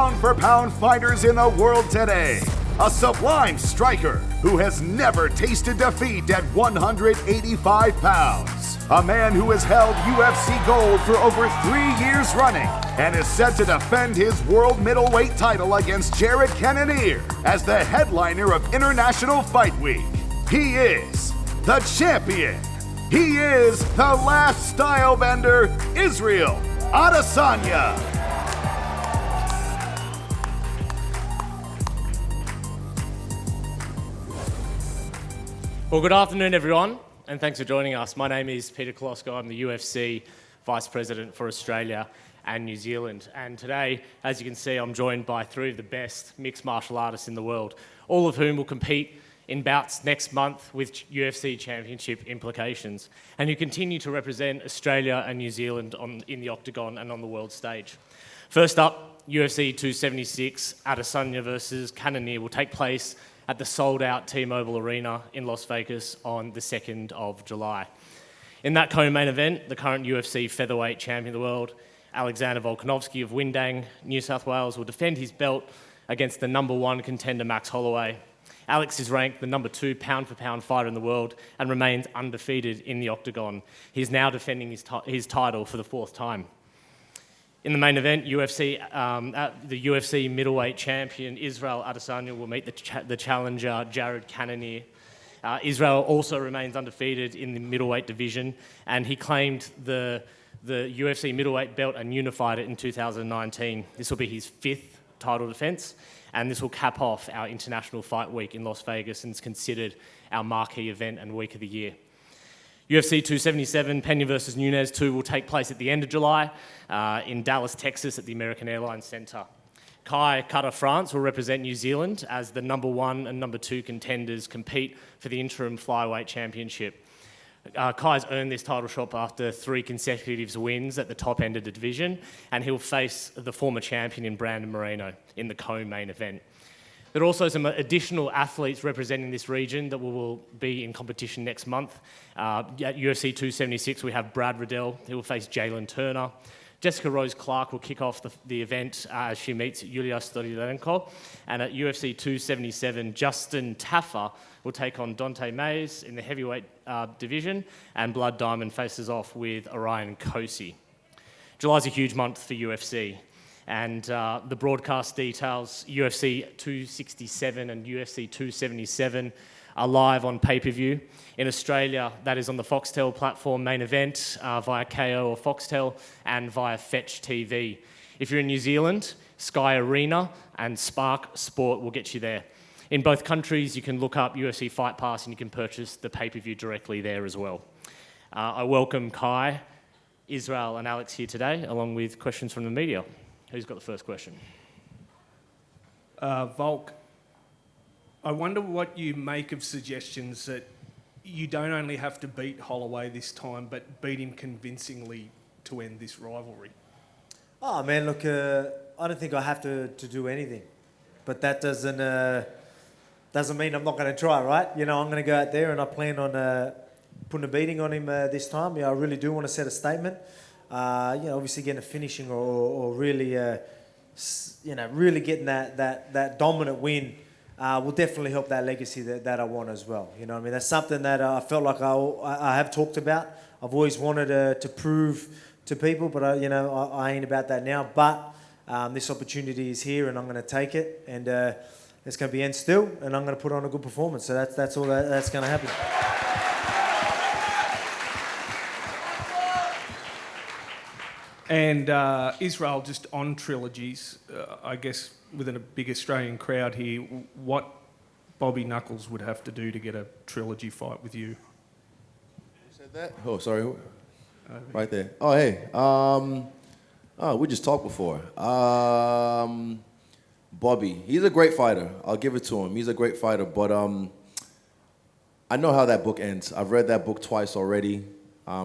pound-for-pound fighters in the world today. A sublime striker who has never tasted defeat at 185 pounds. A man who has held UFC gold for over 3 years running and is set to defend his world middleweight title against Jared Cannonier as the headliner of International Fight Week. He is the champion. He is the last style bender, Israel Adesanya. Well, good afternoon, everyone, and thanks for joining us. My name is Peter Kolosko. I'm the UFC Vice President for Australia and New Zealand. And today, as you can see, I'm joined by three of the best mixed martial artists in the world, all of whom will compete in bouts next month with UFC Championship implications, and who continue to represent Australia and New Zealand in the octagon and on the world stage. First up, UFC 276, Adesanya versus Cannonier will take place at the sold-out T-Mobile Arena in Las Vegas on the 2nd of July. In that co-main event, the current UFC featherweight champion of the world, Alexander Volkanovski of Windang, New South Wales, will defend his belt against the number one contender, Max Holloway. Alex is ranked the number 2 pound-for-pound fighter in the world and remains undefeated in the octagon. He's now defending his title for the 4th time. In the main event, the UFC middleweight champion Israel Adesanya will meet the challenger Jared Cannonier. Israel also remains undefeated in the middleweight division, and he claimed the UFC middleweight belt and unified it in 2019. This will be his 5th title defence, and this will cap off our International Fight Week in Las Vegas, and it's considered our marquee event and week of the year. UFC 277, Pena versus Nunes 2 will take place at the end of July in Dallas, Texas at the American Airlines Centre. Kai Kara-France will represent New Zealand as the number 1 and number 2 contenders compete for the interim flyweight championship. Kai's earned this title shot after 3 consecutive wins at the top end of the division, and he'll face the former champion in Brandon Moreno in the co-main event. There are also some additional athletes representing this region that will be in competition next month. At UFC 276, we have Brad Riddell, who will face Jalen Turner. Jessica Rose Clark will kick off the event as she meets Yulia Stoliarenko. And at UFC 277, Justin Taffer will take on Dante Mays in the heavyweight division, and Blood Diamond faces off with Orion Kosi. July's a huge month for UFC. And the broadcast details, UFC 267 and UFC 277 are live on pay-per-view. In Australia, that is on the Foxtel platform main event via KO or Foxtel and via Fetch TV. If you're in New Zealand, Sky Arena and Spark Sport will get you there. In both countries, you can look up UFC Fight Pass and you can purchase the pay-per-view directly there as well. I welcome Kai, Israel and Alex here today, along with questions from the media. Who's got the first question? Volk, I wonder what you make of suggestions that you don't only have to beat Holloway this time, but beat him convincingly to end this rivalry. Oh man, look, I don't think I have to do anything, but that doesn't mean I'm not going to try, right? You know, I'm going to go out there and I plan on putting a beating on him this time. Yeah, I really do want to set a statement. Obviously getting a finishing or really, really getting that dominant win will definitely help that legacy that I want as well. You know what I mean? That's something that I felt like I have talked about. I've always wanted to prove to people, but I ain't about that now. But this opportunity is here and I'm going to take it, and it's going to be end still, and I'm going to put on a good performance. So that's all that's going to happen. And Israel, just on trilogies, I guess within a big Australian crowd here, what Bobby Knuckles would have to do to get a trilogy fight with you? You said that? Oh, sorry. Right there. Oh, hey. We just talked before. Bobby, he's a great fighter. I'll give it to him. He's a great fighter, but I know how that book ends. I've read that book twice already.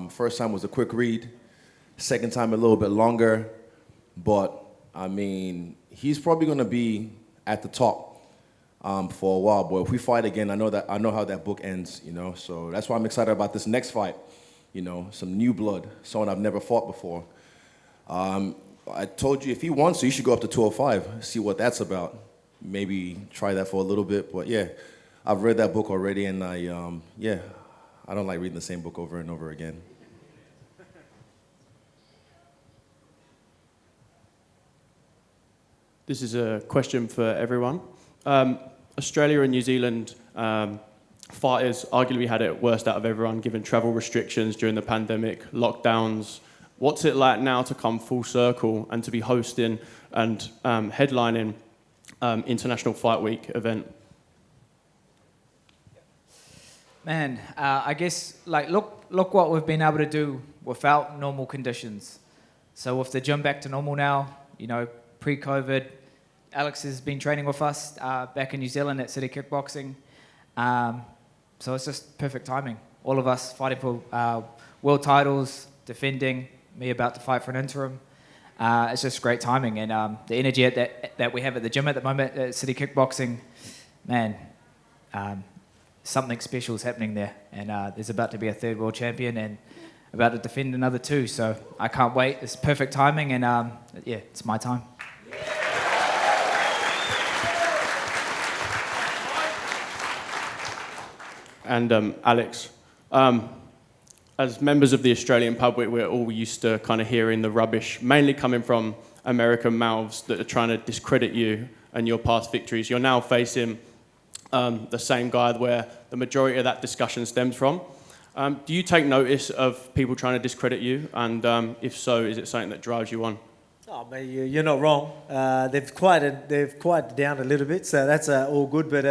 First time was a quick read. Second time a little bit longer, but I mean, he's probably gonna be at the top for a while. But if we fight again, I know how that book ends, you know. So that's why I'm excited about this next fight. You know, some new blood, someone I've never fought before. I told you if he wants to, you should go up to 205, see what that's about. Maybe try that for a little bit. But yeah, I've read that book already, and I don't like reading the same book over and over again. This is a question for everyone. Australia and New Zealand fighters arguably had it worst out of everyone, given travel restrictions during the pandemic, lockdowns. What's it like now to come full circle and to be hosting and headlining International Fight Week event? Man, I guess look what we've been able to do without normal conditions. So with the gym back to normal now, pre-COVID, Alex has been training with us back in New Zealand at City Kickboxing. So it's just perfect timing. All of us fighting for world titles, defending, me about to fight for an interim. It's just great timing, and the energy that we have at the gym at the moment at City Kickboxing, man, something special is happening there, and there's about to be a third world champion and about to defend another two, so I can't wait. It's perfect timing, and it's my time. And Alex, as members of the Australian public, we're all used to kind of hearing the rubbish, mainly coming from American mouths that are trying to discredit you and your past victories. You're now facing the same guy where the majority of that discussion stems from. Do you take notice of people trying to discredit you? And if so, is it something that drives you on? Oh, mate, you're not wrong. They've quieted down a little bit, so that's all good. But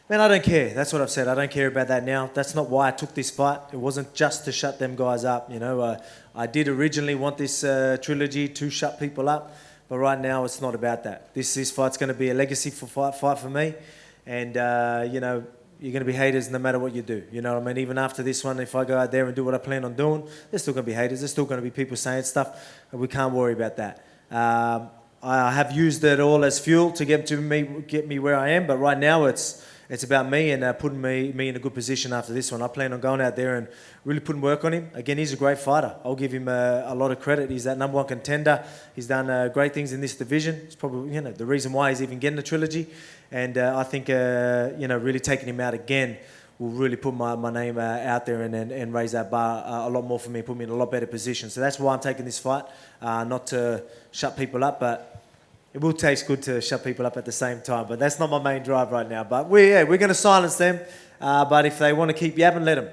man, I don't care. That's what I've said. I don't care about that now. That's not why I took this fight. It wasn't just to shut them guys up. I did originally want this trilogy to shut people up, but right now it's not about that. This fight's going to be a legacy fight for me, and you're going to be haters no matter what you do. You know what I mean? Even after this one, if I go out there and do what I plan on doing, there's still going to be haters. There's still going to be people saying stuff, and we can't worry about that. I have used it all as fuel to get me where I am, but right now it's about me and putting me in a good position after this one. I plan on going out there and really putting work on him. Again, he's a great fighter. I'll give him a lot of credit. He's that number one contender. He's done great things in this division. It's probably the reason why he's even getting the trilogy. And I think really taking him out again will really put my name out there and raise that bar a lot more for me, put me in a lot better position. So that's why I'm taking this fight, not to shut people up, but it will taste good to shut people up at the same time. But that's not my main drive right now. But we're going to silence them. But if they want to keep yapping, let them.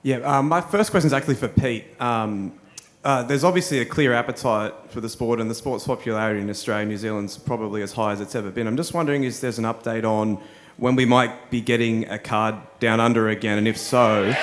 Yeah, my first question is actually for Pete. There's obviously a clear appetite for the sport, and the sport's popularity in Australia and New Zealand's probably as high as it's ever been. I'm just wondering if there's an update on when we might be getting a card down under again, and if so...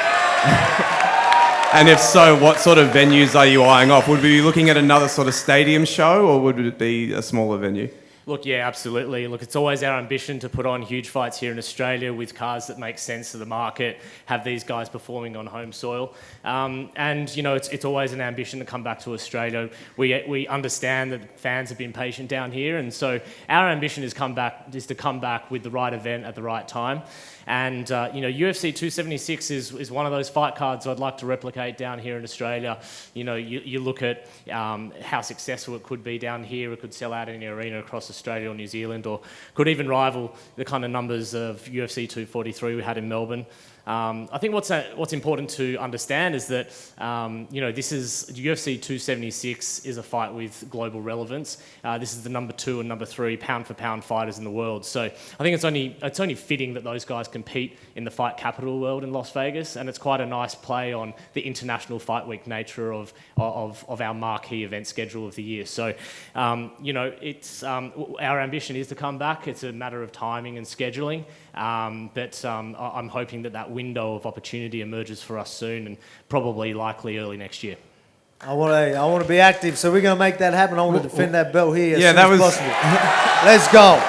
what sort of venues are you eyeing off? Would we be looking at another sort of stadium show, or would it be a smaller venue? Look, yeah, absolutely. Look, it's always our ambition to put on huge fights here in Australia with cards that make sense to the market, have these guys performing on home soil. It's always an ambition to come back to Australia. We understand that fans have been patient down here, and so our ambition is to come back with the right event at the right time. And, UFC 276 is one of those fight cards I'd like to replicate down here in Australia. You look at how successful it could be down here. It could sell out in the arena across Australia or New Zealand, or could even rival the kind of numbers of UFC 243 we had in Melbourne. I think what's important to understand is that this is UFC 276 is a fight with global relevance. This is the number 2 and number 3 pound for pound fighters in the world. So I think it's only fitting that those guys compete in the fight capital world in Las Vegas, and it's quite a nice play on the international fight week nature of our marquee event schedule of the year. So it's our ambition is to come back. It's a matter of timing and scheduling, but I'm hoping that window of opportunity emerges for us soon, and probably likely early next year. I want to be active, so we're going to make that happen. I want to defend that belt here as soon as possible. Let's go.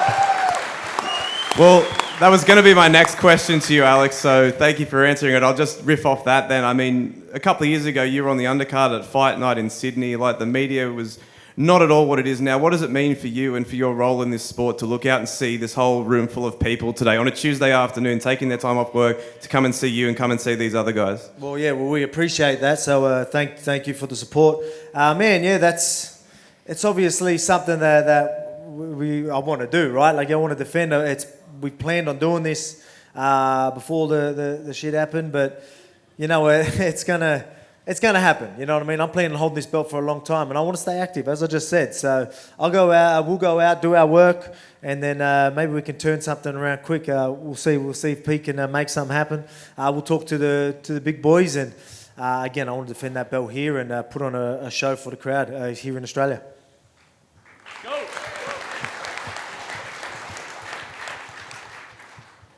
Well, that was going to be my next question to you, Alex, so thank you for answering it. I'll just riff off that then. I mean, a couple of years ago, you were on the undercard at Fight Night in Sydney. Like, the media was not at all what it is now. What does it mean for you and for your role in this sport to look out and see this whole room full of people today on a Tuesday afternoon, taking their time off work to come and see you and come and see these other guys? Well, yeah, well, we appreciate that. So thank you for the support, man. Yeah, it's obviously something that I want to do, right? Like I want to defend. We planned on doing this before the shit happened, but you know, it's gonna happen. You know what I mean? I'm planning on holding this belt for a long time, and I want to stay active, as I just said. So we'll go out, do our work, and then maybe we can turn something around quick. We'll see if Pete can make something happen. We'll talk to the big boys, and again, I want to defend that belt here and put on a show for the crowd here in Australia.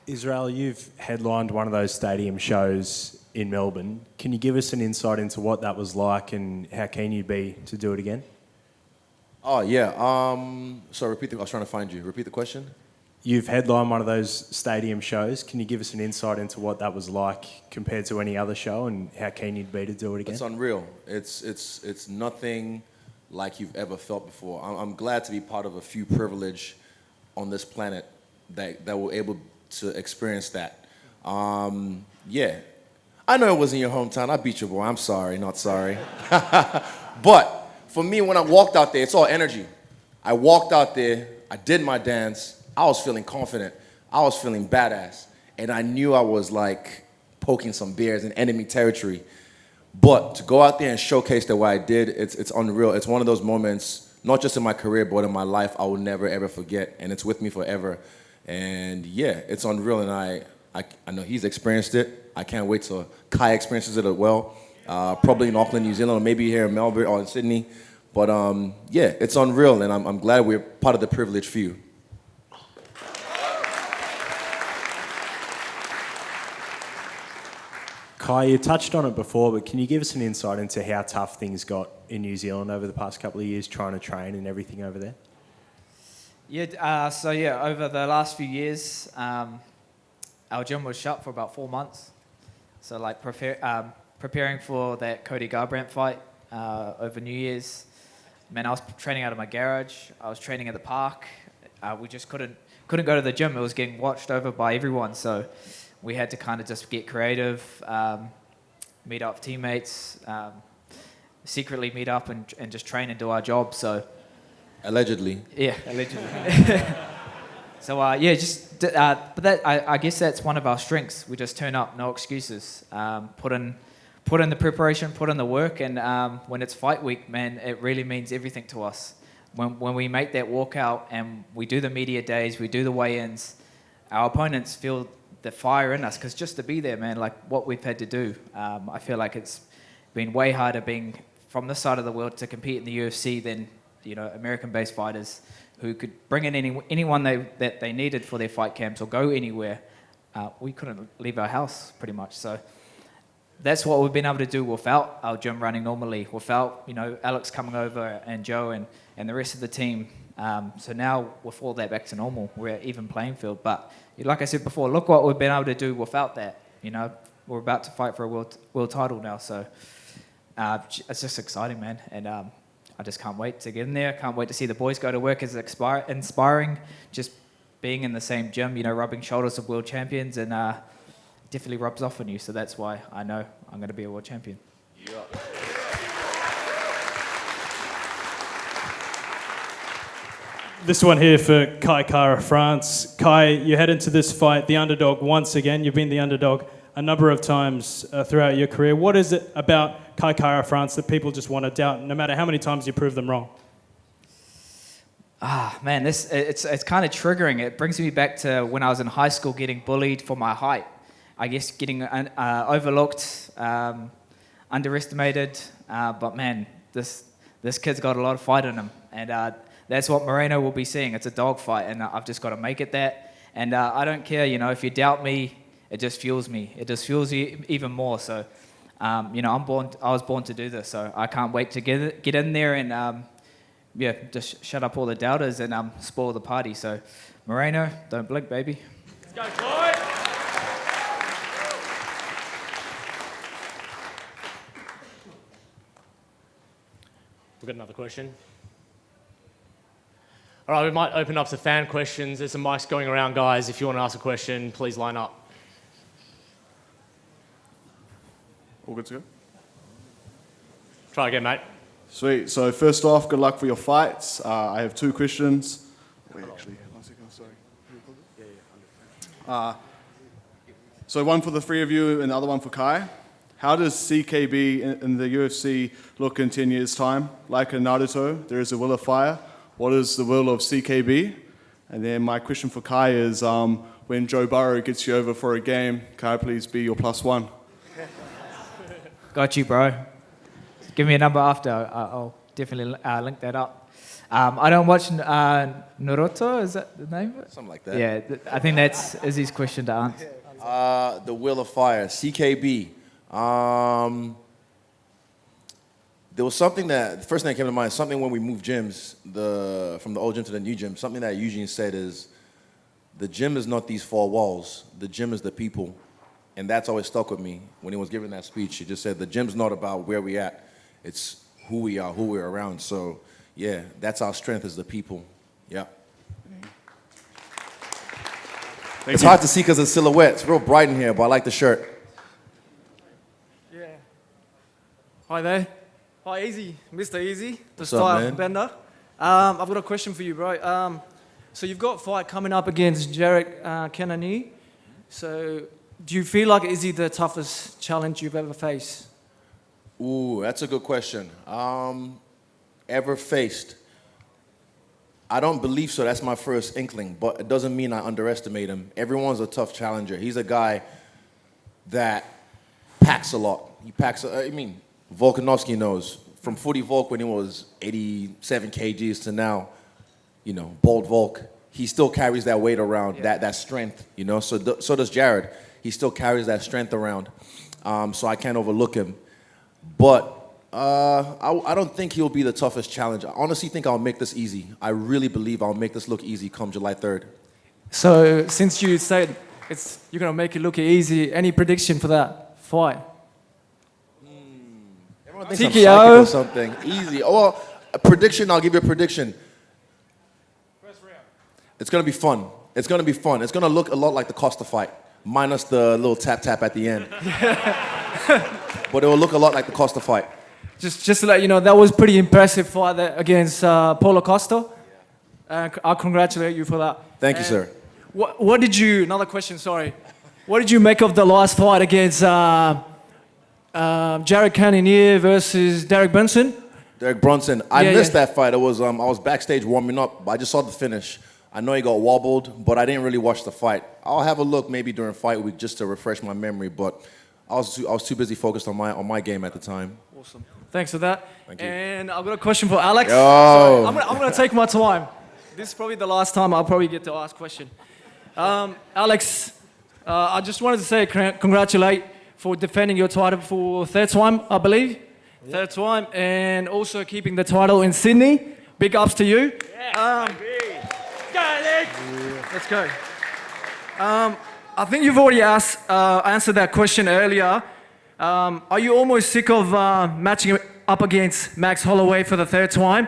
Israel, you've headlined one of those stadium shows in Melbourne. Can you give us an insight into what that was like and how keen you'd be to do it again? Oh, yeah. Sorry, I was trying to find you. Repeat the question. You've headlined one of those stadium shows. Can you give us an insight into what that was like compared to any other show and how keen you'd be to do it again? It's unreal. It's nothing like you've ever felt before. I'm glad to be part of a few privileged on this planet that were able to experience that. Yeah. I know it wasn't your hometown. I beat your boy. I'm sorry, not sorry. But for me, when I walked out there, it's all energy. I walked out there, I did my dance, I was feeling confident, I was feeling badass, and I knew I was like poking some bears in enemy territory. But to go out there and showcase the way I did, it's unreal. It's one of those moments, not just in my career, but in my life, I will never, ever forget, and it's with me forever. And yeah, it's unreal, and I know he's experienced it. I can't wait till Kai experiences it as well. Probably in Auckland, New Zealand, or maybe here in Melbourne or in Sydney. But yeah, it's unreal, and I'm glad we're part of the privileged few. Kai, you touched on it before, but can you give us an insight into how tough things got in New Zealand over the past couple of years trying to train and everything over there? Yeah, over the last few years, our gym was shut for about 4 months. So like preparing for that Cody Garbrandt fight over New Year's. Man, I was training out of my garage. I was training at the park. We just couldn't go to the gym. It was getting watched over by everyone. So we had to kind of just get creative, meet up with teammates, secretly meet up and just train and do our job. So. Allegedly. Yeah, allegedly. So but that I guess that's one of our strengths. We just turn up, no excuses. Put in the preparation, put in the work, and when it's fight week, man, it really means everything to us. When we make that walkout and we do the media days, we do the weigh-ins, our opponents feel the fire in us, because just to be there, man, like what we've had to do, I feel like it's been way harder being from this side of the world to compete in the UFC than American-based fighters who could bring in anyone that they needed for their fight camps or go anywhere. We couldn't leave our house pretty much. So that's what we've been able to do without our gym running normally, without Alex coming over and Joe and the rest of the team. So now with all that back to normal, we're at even playing field. But like I said before, look what we've been able to do without that. We're about to fight for a world title now. So it's just exciting, man. And I just can't wait to get in there. Can't wait to see the boys go to work. It's inspiring just being in the same gym, rubbing shoulders with world champions, and definitely rubs off on you. So that's why I know I'm going to be a world champion. Yeah. This one here for Kai Kara-France. Kai, you head into this fight the underdog once again. You've been the underdog a number of times throughout your career. What is it about Kai Kara-France that people just want to doubt, no matter how many times you prove them wrong? Man, it's kind of triggering. It brings me back to when I was in high school getting bullied for my height. I guess getting overlooked, underestimated. But man, this kid's got a lot of fight in him. And that's what Moreno will be seeing. It's a dog fight, and I've just got to make it that. And I don't care, if you doubt me, it just fuels me. It just fuels you even more. So, I was born to do this. So I can't wait to get in there and, just shut up all the doubters and spoil the party. So, Moreno, don't blink, baby. Let's go, Floyd. We've got another question. All right, we might open up to fan questions. There's some mics going around, guys. If you want to ask a question, please line up. All good to go? Try again, mate. Sweet. So first off, good luck for your fights. I have 2 questions. Wait, actually, 1 second, sorry. So one for the 3 of you and the other one for Kai. How does CKB in the UFC look in 10 years' time? Like in Naruto, there is a will of fire. What is the will of CKB? And then my question for Kai is, when Joe Burrow gets you over for a game, Kai, please be your +1. Got you, bro. Give me a number after. I'll definitely link that up. I don't watch Naruto. Is that the name of it? Something like that. Yeah, I think that's Izzy's question to answer. The Will of Fire, CKB. There was something the first thing that came to mind, something when we moved gyms, from the old gym to the new gym, something that Eugene said is, the gym is not these 4 walls, the gym is the people. And that's always stuck with me. When he was giving that speech, he just said, the gym's not about where we at, it's who we are, who we're around. So, yeah, that's our strength is the people. Yeah. It's hard to see because of the silhouette. It's real bright in here, but I like the shirt. Yeah. Hi there. Hi, Easy. Mr. Easy, the What's up, style man? bender. I've got a question for you, bro. So you've got a fight coming up against Jared Cannonier. So do you feel like Izzy the toughest challenge you've ever faced? Ooh, that's a good question. Ever faced? I don't believe so. That's my first inkling, but it doesn't mean I underestimate him. Everyone's a tough challenger. He's a guy that packs a lot. He packs, Volkanovski knows. From Footy Volk when he was 87 kgs to now, Bald Volk, he still carries that weight around, that strength, So does Jared. He still carries that strength around. So I can't overlook him. But I don't think he'll be the toughest challenge. I honestly think I'll make this easy. I really believe I'll make this look easy come July 3rd. So since you said you're going to make it look easy, any prediction for that fight? Everyone thinks I'm psychic or something. Easy. Oh, well, a prediction, I'll give you a prediction. It's going to be fun. It's going to be fun. It's going to look a lot like the Costa fight, minus the little tap-tap at the end. But it will look a lot like the Costa fight. Just to let you know, that was pretty impressive fight there against Paulo Costa. I congratulate you for that. Thank you, sir. What did you, another question, sorry. What did you make of the last fight against Jared Cannonier versus Derek Brunson? Derek Brunson. I missed that fight. It was I was backstage warming up. I just saw the finish. I know he got wobbled, but I didn't really watch the fight. I'll have a look maybe during fight week just to refresh my memory, but I was too busy focused on my game at the time. Awesome. Thanks for that. Thank you. And I've got a question for Alex. Yo. Sorry, I'm going to take my time. This is probably the last time I'll probably get to ask a question. Alex, I just wanted to say congratulate for defending your title for 3rd time, I believe. Yeah. 3rd time, and also keeping the title in Sydney. Big ups to you. Yeah, let's go. I think you've already answered that question earlier. Are you almost sick of matching up against Max Holloway for the 3rd time?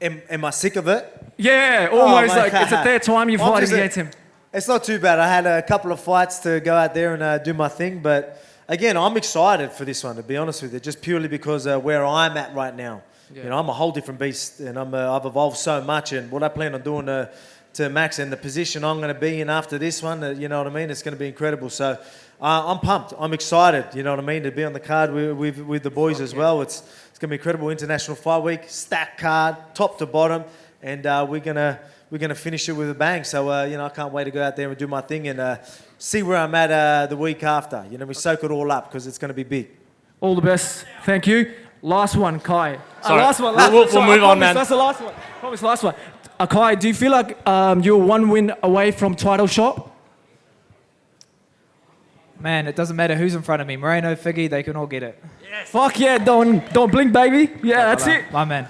Am I sick of it? Yeah, almost like it's the 3rd time you're fighting against him. It's not too bad. I had a couple of fights to go out there and do my thing, but again, I'm excited for this one, to be honest with you, just purely because where I'm at right now. Yeah. I'm a whole different beast, and I've evolved so much, and what I plan on doing to Max and the position I'm going to be in after this one, you know what I mean? It's going to be incredible. So I'm pumped. I'm excited, you know what I mean, to be on the card with the boys as well. It's going to be incredible international fight week, stacked card, top to bottom, and we're gonna finish it with a bang. So I can't wait to go out there and do my thing and see where I'm at the week after. We soak it all up because it's going to be big. All the best. Thank you. Last one, Kai. Sorry. Last one. We'll move on, man. That's the last one. Promise, last one. Kai, do you feel like you're 1 win away from title shot? Man, it doesn't matter who's in front of me. Moreno, Figgy, they can all get it. Yes. Fuck yeah, don't blink, baby. Yeah, that's it. My man.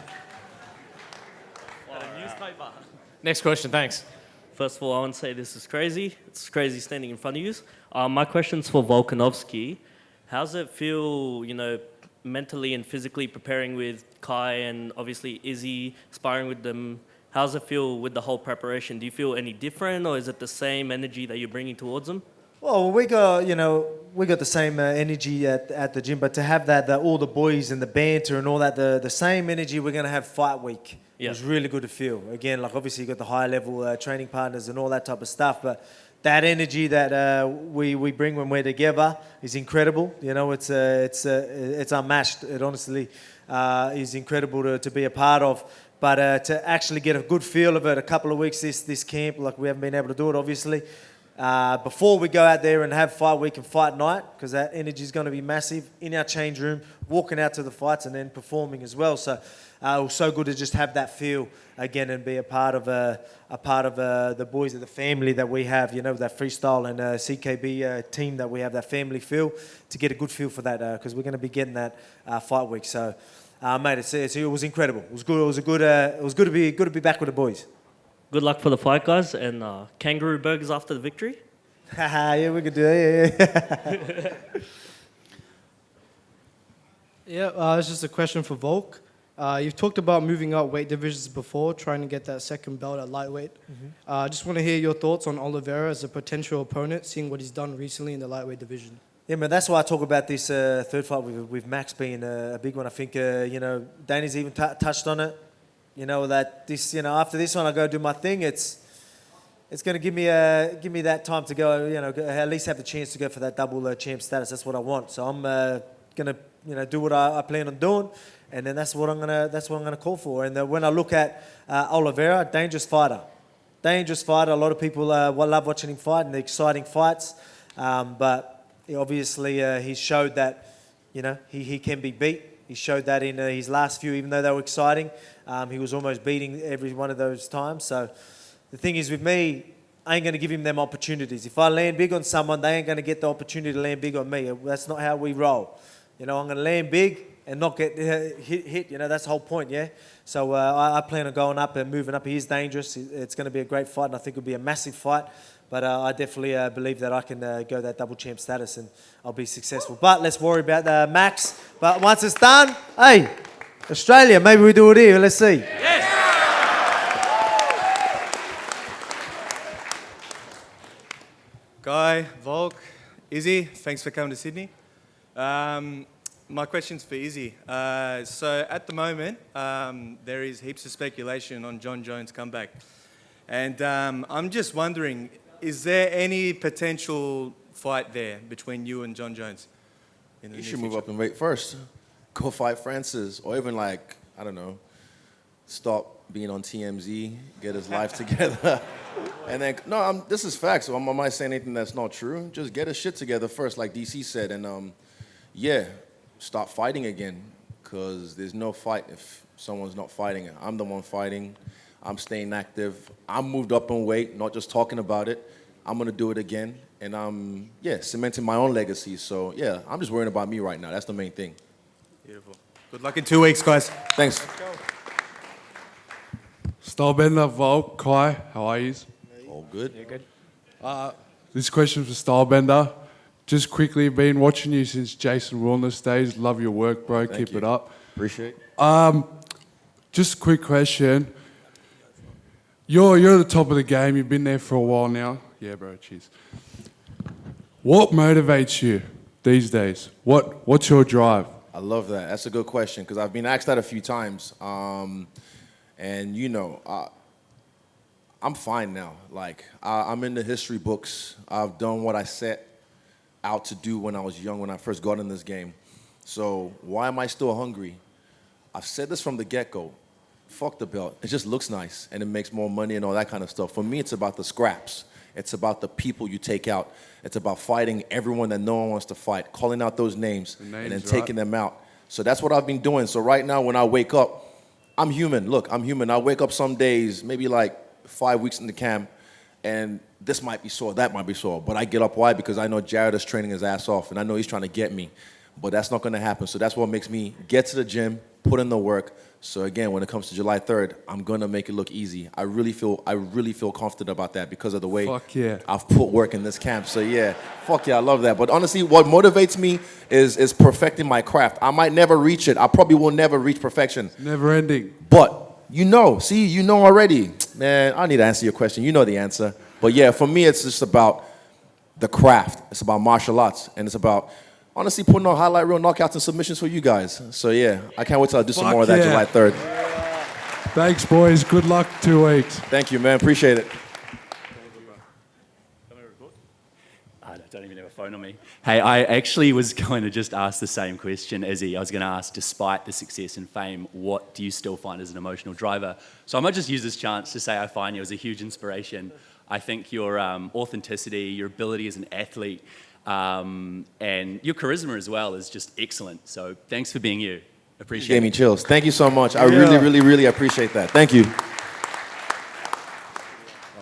Next question, thanks. First of all, I want to say this is crazy. It's crazy standing in front of you. My question's for Volkanovski. How's it feel, mentally and physically preparing with Kai and obviously Izzy, sparring with them. How's it feel with the whole preparation? Do you feel any different, or is it the same energy that you're bringing towards them? Well, we got the same energy at the gym, but to have all the boys and the banter and all that, the same energy we're going to have fight week. Yeah. It was really good to feel. Again, like obviously you got the high level training partners and all that type of stuff, but that energy that we bring when we're together is incredible. You know, it's unmatched. It honestly is incredible to be a part of. But to actually get a good feel of it, a couple of weeks this camp, like we haven't been able to do it, obviously. Before we go out there and have fight week and fight night, because that energy is going to be massive in our change room, walking out to the fights and then performing as well. So it was so good to just have that feel again and be a part of the boys of the family that we have. You know, that freestyle and CKB team that we have, that family feel, to get a good feel for that because we're going to be getting that fight week. So, mate, it was incredible. It was good. It was good to be back with the boys. Good luck for the fight, guys, and kangaroo burgers after the victory. Yeah, we could do it. Yeah, it's just a question for Volk. You've talked about moving up weight divisions before, trying to get that second belt at lightweight. I just want to hear your thoughts on Oliveira as a potential opponent, seeing what he's done recently in the lightweight division. Yeah, man, that's why I talk about this third fight with Max being a big one. I think, Danny's even touched on it. You know, that this, after this one, I go do my thing. It's going to give me that time to go, at least have the chance to go for that double champ status. That's what I want. So I'm going to, do what I plan on doing, and then that's what I'm gonna call for. And when I look at Oliveira, dangerous fighter. A lot of people love watching him fight and the exciting fights. But obviously, he showed that, he can be beat. He showed that in his last few, even though they were exciting. He was almost beating every one of those times. So the thing is with me, I ain't going to give him them opportunities. If I land big on someone, they ain't going to get the opportunity to land big on me. That's not how we roll. I'm going to land big and not get hit. That's the whole point, yeah? So I plan on going up and moving up. He is dangerous. It's going to be a great fight, and I think it'll be a massive fight. But I definitely believe that I can go that double champ status and I'll be successful. But let's worry about Max. But once it's done, hey, Australia, maybe we do it here. Let's see. Yes. Guy, Volk, Izzy, thanks for coming to Sydney. My question's for Izzy. So at the moment, there is heaps of speculation on Jon Jones' comeback. And I'm just wondering, is there any potential fight there between you and Jon Jones? You should move up and weight first. Go fight Francis, or even stop being on TMZ, get his life together. And then, this is facts, so I might say anything that's not true. Just get his shit together first, like DC said, and start fighting again, because there's no fight if someone's not fighting. I'm the one fighting. I'm staying active. I'm moved up in weight, not just talking about it. I'm going to do it again. And I'm, cementing my own legacy. So, I'm just worrying about me right now. That's the main thing. Beautiful. Good luck in 2 weeks, guys. Thanks. Stylebender, Volk, Kai, how are you? All good. Yeah, good. This question's for Stylebender. Just quickly, been watching you since Jason Wellness days. Love your work, bro. Keep it up. Appreciate it. Just a quick question. You're at the top of the game. You've been there for a while now. Yeah, bro. Cheers. What motivates you these days? What's your drive? I love that. That's a good question, because I've been asked that a few times. I'm fine now. I'm in the history books. I've done what I set out to do when I was young, when I first got in this game. So why am I still hungry? I've said this from the get-go. Fuck the belt. It just looks nice, and it makes more money and all that kind of stuff. For me, it's about the scraps. It's about the people you take out. It's about fighting everyone that no one wants to fight, calling out those names and then taking them out. So that's what I've been doing. So right now, when I wake up, I'm human. Look, I'm human. I wake up some days, maybe 5 weeks in the camp, and this might be sore, that might be sore. But I get up. Why? Because I know Jared is training his ass off, and I know he's trying to get me. but that's not going to happen. So that's what makes me get to the gym, put in the work. So again, when it comes to July 3rd, I'm going to make it look easy. I really feel confident about that because of the way I've put work in this camp. So yeah, fuck yeah, I love that. But honestly, what motivates me is perfecting my craft. I might never reach it. I probably will never reach perfection. Never ending. But you know already. Man, I don't need to answer your question. You know the answer. But yeah, for me, it's just about the craft. It's about martial arts. And it's about, honestly, putting on highlight reel knockouts and submissions for you guys. So yeah, I can't wait till I do some more of that July 3rd. Thanks, boys. Good luck 2 weeks. Thank you, man. Appreciate it. I don't even have a phone on me. Hey, I actually was going to just ask the same question, Izzy. I was going to ask, despite the success and fame, what do you still find as an emotional driver? So I might just use this chance to say I find you as a huge inspiration. I think your authenticity, your ability as an athlete, and your charisma as well is just excellent. So thanks for being you. Appreciate it. Gave me chills. Thank you so much. I really appreciate that. Thank you.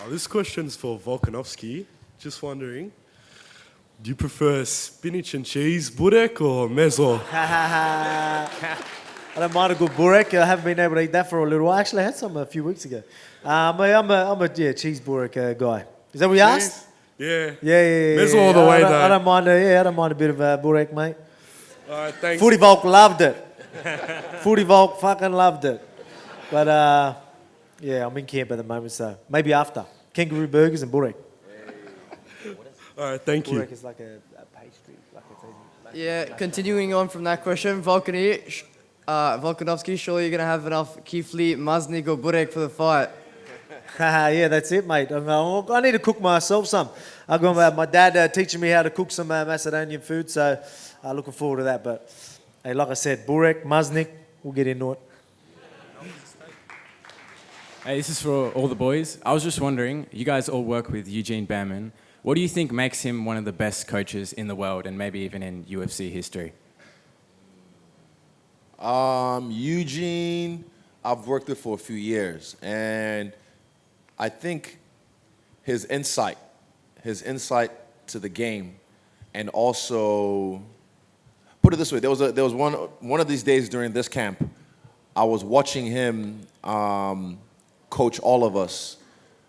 This question's for Volkanovski. Just wondering, do you prefer spinach and cheese burek or mezzo? I don't mind a good burek. I haven't been able to eat that for a little while. Actually, I had some a few weeks ago. I'm a cheese burek guy. Is that what you asked? Yeah. Yeah. Mezzo all the way, though. I don't mind. I don't mind a bit of burek, mate. All right, thanks. Footy Volk loved it. Footy Volk fucking loved it. But yeah, I'm in camp at the moment, so maybe after kangaroo burgers and burek. All right, thank you. Burek is like a pastry. Yeah, continuing on from that question, Volkanovski, surely you're going to have enough kifli, maznik or burek for the fight. Yeah, that's it, mate. I need to cook myself some. I've got my dad teaching me how to cook some Macedonian food, so looking forward to that. But hey, like I said, burek, maznik, we'll get into it. Hey, this is for all the boys. I was just wondering, you guys all work with Eugene Bareman. What do you think makes him one of the best coaches in the world and maybe even in UFC history? Eugene, I've worked with for a few years, and I think his insight to the game, and also, put it this way, there was one of these days during this camp, I was watching him coach all of us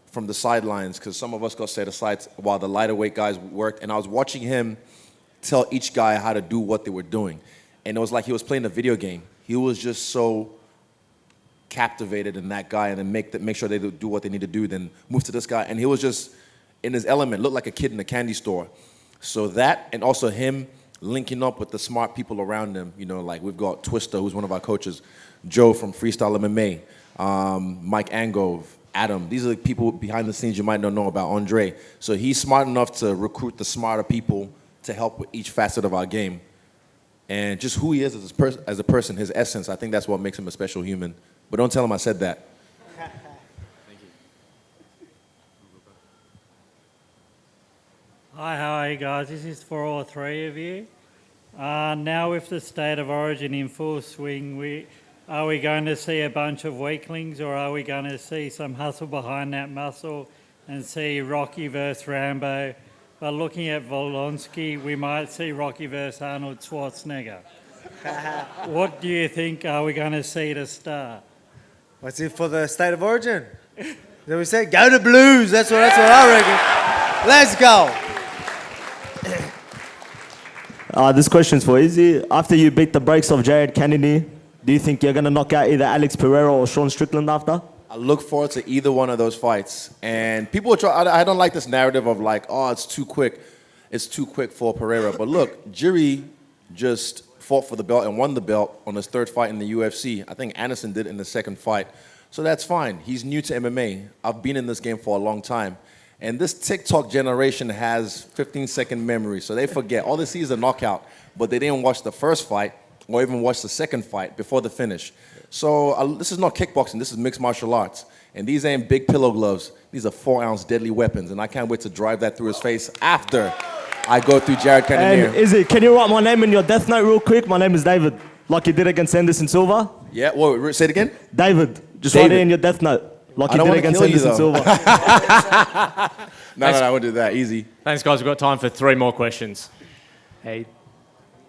from the sidelines, because some of us got set aside while the lighter weight guys worked, and I was watching him tell each guy how to do what they were doing. And it was like he was playing a video game. He was just so captivated in that guy, and then make sure they do what they need to do, then move to this guy. And he was just in his element, looked like a kid in a candy store. So that, and also him linking up with the smart people around him, like we've got Twister, who's one of our coaches, Joe from Freestyle MMA, Mike Angove, Adam. These are the people behind the scenes you might not know about, Andre. So he's smart enough to recruit the smarter people to help with each facet of our game. And just who he is as a person, his essence, I think that's what makes him a special human. But don't tell him I said that. Hi, how are you guys? This is for all three of you. Now with the state of origin in full swing, are we going to see a bunch of weaklings, or are we going to see some hustle behind that muscle and see Rocky versus Rambo? But looking at Volkanovski, we might see Rocky versus Arnold Schwarzenegger. What do you think are we going to see to start? What's it for the state of origin? Then we say, go to Blues. That's what I reckon. Let's go. This question's for Izzy. After you beat the brakes of Jared Kennedy, do you think you're going to knock out either Alex Pereira or Sean Strickland after? I look forward to either one of those fights. And people I don't like this narrative of like, oh, it's too quick. It's too quick for Pereira. But look, Jiri just fought for the belt and won the belt on his third fight in the UFC. I think Anderson did in the second fight. So that's fine. He's new to MMA. I've been in this game for a long time. And this TikTok generation has 15-second memory. So they forget. All they see is a knockout. But they didn't watch the first fight or even watch the second fight before the finish. So this is not kickboxing, this is mixed martial arts. And these ain't big pillow gloves. These are 4-ounce deadly weapons. And I can't wait to drive that through his face after I go through Jared Cannonier. And Izzy, can you write my name in your death note real quick? My name is David, like you did against Anderson Silva. Yeah, well, say it again? David. Just write it in your death note, like you did against Anderson Silva. No, I won't do that. Easy. Thanks, guys. We've got time for 3 more questions. Hey,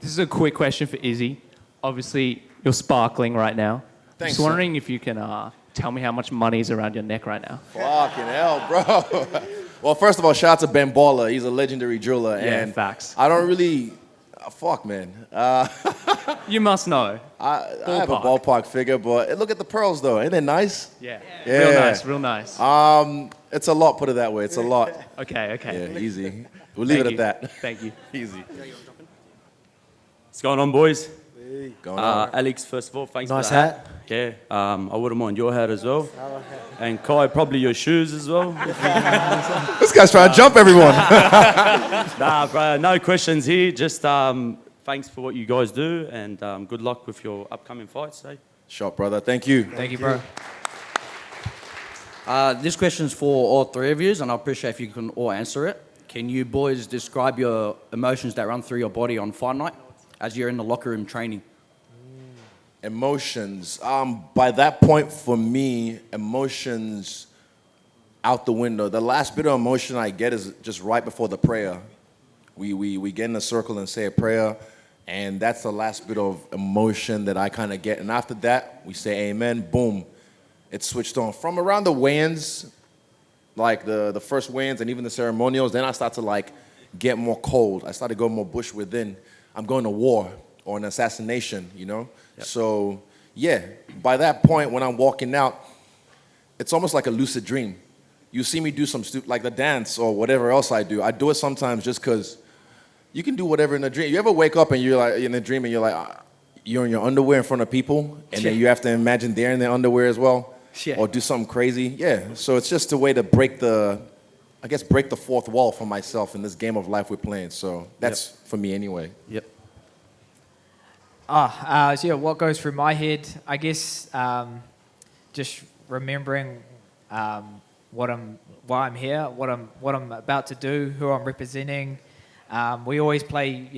This is a quick question for Izzy. Obviously, you're sparkling right now. Thanks, Just wondering if you can tell me how much money is around your neck right now. Fucking hell, bro. Well, first of all, shout out to Ben Baller. He's a legendary jeweler. Yeah, and facts. I don't really... fuck, man. You must know. I have a ballpark figure, but look at the pearls, though. Ain't they nice? Yeah. Real nice, real nice. It's a lot, put it that way. It's a lot. Okay. Yeah, easy. We'll leave it at that. Thank you. Easy. What's going on, boys? Going on. Alex, first of all, thanks Nice for the hat. Yeah, I wouldn't mind your hat as well. And Kai, probably your shoes as well. This guy's trying to jump everyone. Nah, bro, no questions here. Just thanks for what you guys do, and good luck with your upcoming fights. Eh? Shot, brother. Thank you. Thank you, bro. This question's for all three of you, and I appreciate if you can all answer it. Can you boys describe your emotions that run through your body on fight night as you're in the locker room training? Emotions. By that point, for me, emotions out the window. The last bit of emotion I get is just right before the prayer. We get in a circle and say a prayer, and that's the last bit of emotion that I kind of get. And after that, we say amen, boom. It's switched on. From around the weigh-ins, like the first weigh-ins and even the ceremonials, then I start to like get more cold. I start to go more bush within. I'm going to war or an assassination, you know? Yep. So, yeah, by that point, when I'm walking out, it's almost like a lucid dream. You see me do some like the dance or whatever else I do. I do it sometimes just because you can do whatever in a dream. You ever wake up and you're like in a dream and you're like, you're in your underwear in front of people, and then you have to imagine they're in their underwear as well? Yeah. Or do something crazy. Yeah, so it's just a way to break the fourth wall for myself in this game of life we're playing. So that's for me anyway. Yep. So yeah, what goes through my head, I guess, just remembering why I'm here, what I'm about to do, who I'm representing. We always play,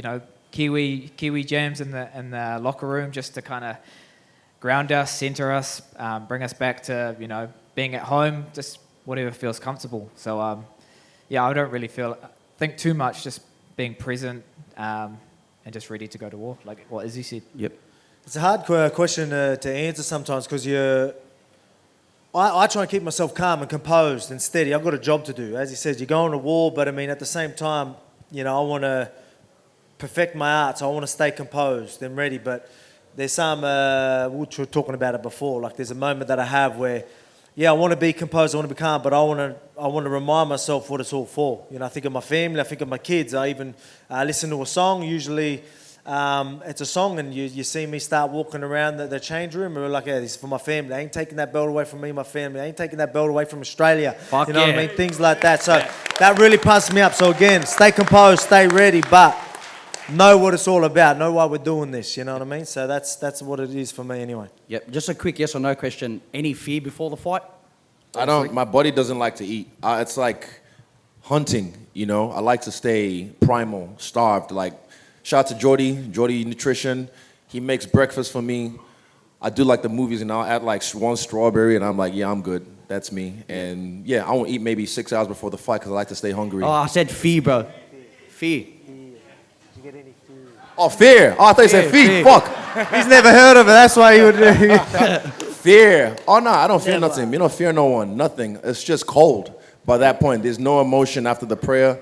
Kiwi jams in the locker room just to kind of ground us, center us, bring us back to, being at home, just whatever feels comfortable. So, I don't really think too much, just being present and just ready to go to war, like what Izzy said. Yep. It's a hard question to answer sometimes because I try and keep myself calm and composed and steady. I've got a job to do. As he says, you're going to war, but I mean, at the same time, I want to perfect my art, so I want to stay composed and ready. But there's some, we were talking about it before, like there's a moment that I have where, I want to be composed, I want to be calm, but I want to remind myself what it's all for. I think of my family, I think of my kids. I even listen to a song. Usually it's a song and you see me start walking around the change room and we're like, this is for my family. I ain't taking that belt away from me and my family. I ain't taking that belt away from Australia. Fuck you know what I yeah. mean? Things like that. So that really pumps me up. So again, stay composed, stay ready, but know what it's all about, know why we're doing this, you know what I mean? So that's what it is for me anyway. Yep. Just a quick yes or no question. Any fear before the fight? My body doesn't like to eat. It's like hunting, I like to stay primal, starved. Like, shout out to Jordy Nutrition. He makes breakfast for me. I do like the movies and I'll add like one strawberry and I'm like, I'm good. That's me. And I won't eat maybe 6 hours before the fight because I like to stay hungry. Oh, I said fear, bro. Fear. Oh, fear. Oh, I thought you said feet. Fuck. He's never heard of it. That's why he would. Fear. Oh, no, I don't fear nothing. You don't fear no one. Nothing. It's just cold. By that point, there's no emotion after the prayer.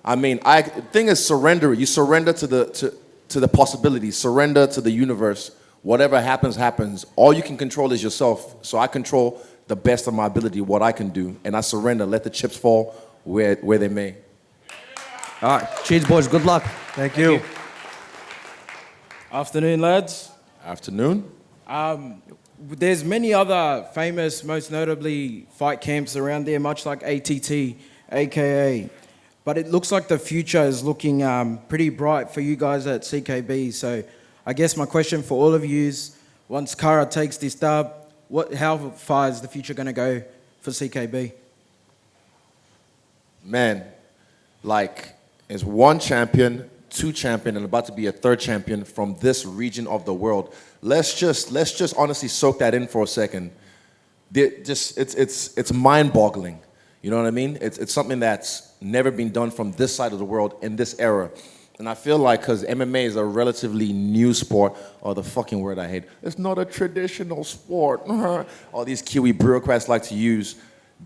I mean, the thing is surrender. You surrender to the possibilities. Surrender to the universe. Whatever happens, happens. All you can control is yourself. So I control the best of my ability, what I can do. And I surrender. Let the chips fall where they may. All right. Cheers, boys. Good luck. Thank you. Afternoon, lads. Afternoon. There's many other famous, most notably fight camps around there, much like ATT, AKA. But it looks like the future is looking pretty bright for you guys at CKB. So I guess my question for all of you is, once Kara takes this dub, how far is the future going to go for CKB? Man, like, there's one champion, two champion, and about to be a third champion from this region of the world. Let's just honestly soak that in for a second. It's mind-boggling. You know what I mean? It's something that's never been done from this side of the world in this era. And I feel like because MMA is a relatively new sport, or the fucking word I hate, it's not a traditional sport. All these Kiwi bureaucrats like to use,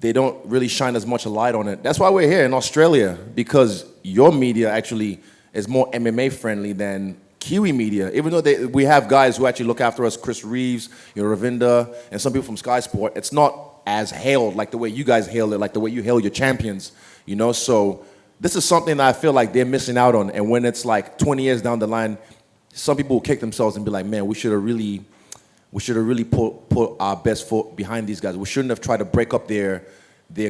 they don't really shine as much a light on it. That's why we're here in Australia, because your media actually is more MMA friendly than Kiwi media. Even though we have guys who actually look after us, Chris Reeves, Ravinda, and some people from Sky Sport, it's not as hailed like the way you guys hail it, like the way you hail your champions, you know? So this is something that I feel like they're missing out on. And when it's like 20 years down the line, some people will kick themselves and be like, man, we should have really put our best foot behind these guys. We shouldn't have tried to break up their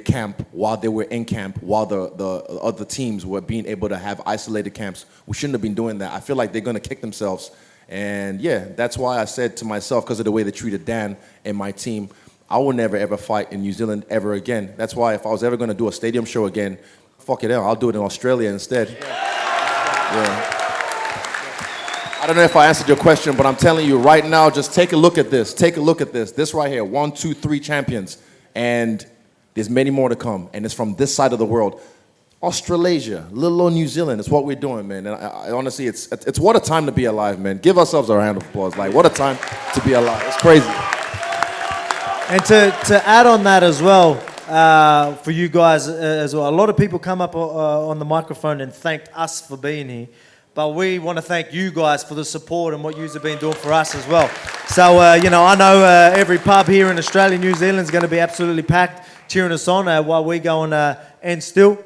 camp while they were in camp, while the other teams were being able to have isolated camps. We shouldn't have been doing that. I feel like they're going to kick themselves. And yeah, that's why I said to myself, because of the way they treated Dan and my team, I will never ever fight in New Zealand ever again. That's why if I was ever going to do a stadium show again, fuck it, I'll do it in Australia instead. Yeah. I don't know if I answered your question, but I'm telling you right now, just take a look at this. Take a look at this. This right here, 1, 2, 3 champions. And there's many more to come. And it's from this side of the world. Australasia, little old New Zealand, it's what we're doing, man. And I honestly, it's what a time to be alive, man. Give ourselves a round of applause. Like, what a time to be alive. It's crazy. And to add on that as well, for you guys as well, a lot of people come up on the microphone and thanked us for being here, but we want to thank you guys for the support and what you have been doing for us as well. So, you know, I know every pub here in Australia, New Zealand is going to be absolutely packed, cheering us on while we go and end still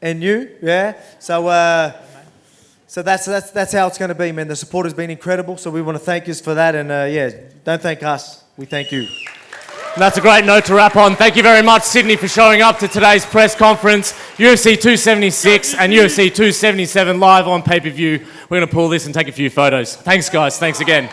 and you, yeah. So that's how it's going to be, man. The support has been incredible, so we want to thank you for that. And yeah, don't thank us, we thank you. And that's a great note to wrap on. Thank you very much, Sydney, for showing up to today's press conference. UFC 276 and UFC 277 live on pay-per-view. We're going to pull this and take a few photos. Thanks, guys. Thanks again.